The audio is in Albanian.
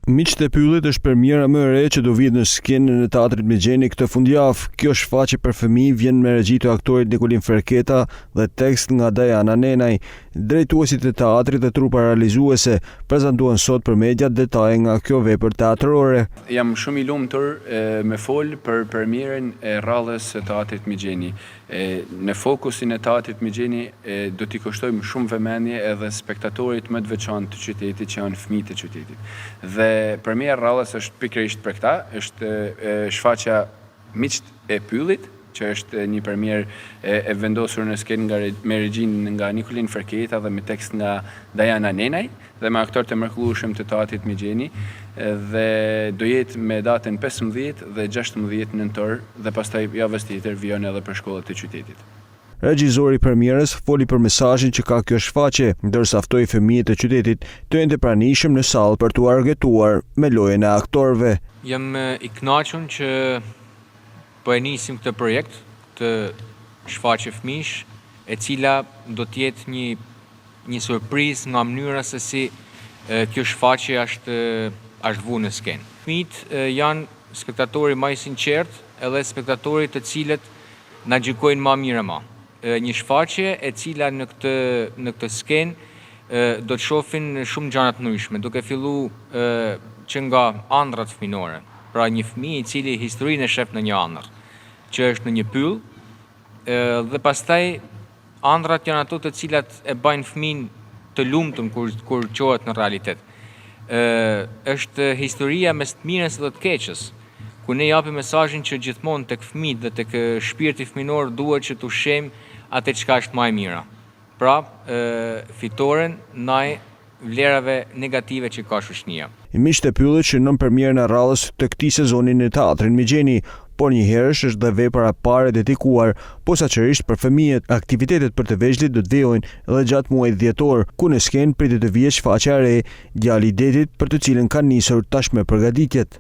Miqtë e Pyllit është premiera më e re që do vihet në skenën e teatrit Mexheni këtë fundjavë. Kjo shfaqje për fëmijë vjen me regji të aktorit Nikolin Ferketa dhe tekst nga Dajana Nenaj. Drejtuesit e teatrit dhe trupa realizuese prezantuan sot për mediat detaje nga kjo vepër teatrore. Jam shumë i lumtur me fol për premierën e rrallës së teatrit Mexheni. Në fokusin e teatrit Mexheni do t'i kushtojmë shumë vëmendje edhe spektatorit më të veçantë të qytetit që janë fëmijët e qytetit. Dhe premiera e rrallës është pikërisht për këta, është shfaqja Miqtë e Pyllit, që është një premierë e vendosur në skenë me regjin nga Nikolin Ferketa dhe me tekst nga Dajana Nenaj dhe me aktor të mrekullueshëm të teatrit Mexheni, dhe do jetë me datën 15 dhe 16 nëntor dhe pastaj javës tjetër vjen edhe për shkollat e qytetit. Regjizori i premierës foli për mesazhin që ka kjo shfaqje, ndërsa ftoi fëmijët e qytetit të jenë të pranishëm në sallë për t'u argëtuar me lojën e aktorëve. Jam i kënaqur që po e nisim këtë projekt të shfaqje fëmijësh, e cila do të jetë një surprizë nga mënyra se si kjo shfaqje është vënë në skenë. Fëmijët janë spektatori më i sinqert, edhe spektatori të cilët na gjykojnë më mirë më. Një shfaqje e cila në këtë skenë do të shohin shumë gjëra të ndryshme, duke filluar që nga ëndrat fëminore. Pra një fëmijë i cili historinë e shef në një ëndër, që është në një pyll, dhe pastaj ëndrat janë ato të cilat e bajnë fëmin të lumtur kur qohet në realitet. Është historia mes të mirës dhe të keqes, ku ne japim mesazhin që gjithmonë tek fëmijët dhe tek shpirti fëminor duhet që t'u shem atë çka është më e mira. Pra, fitoren ndaj vlerave negative që ka shoqënia. Miqtë e Pyllit shënon premierën e rrallës të këtij sezoni në teatrin Mexheni, por njëherësh është dhe vepra e parë dedikuar posaçërisht për fëmijët. Aktivitetet për të vegjëlit do të vijojnë edhe gjatë muajit dhjetor, ku në skenë pritet të vijë shfaqja e re, Djali i Detit, për të cilën kanë nisur tashmë përgatitjet.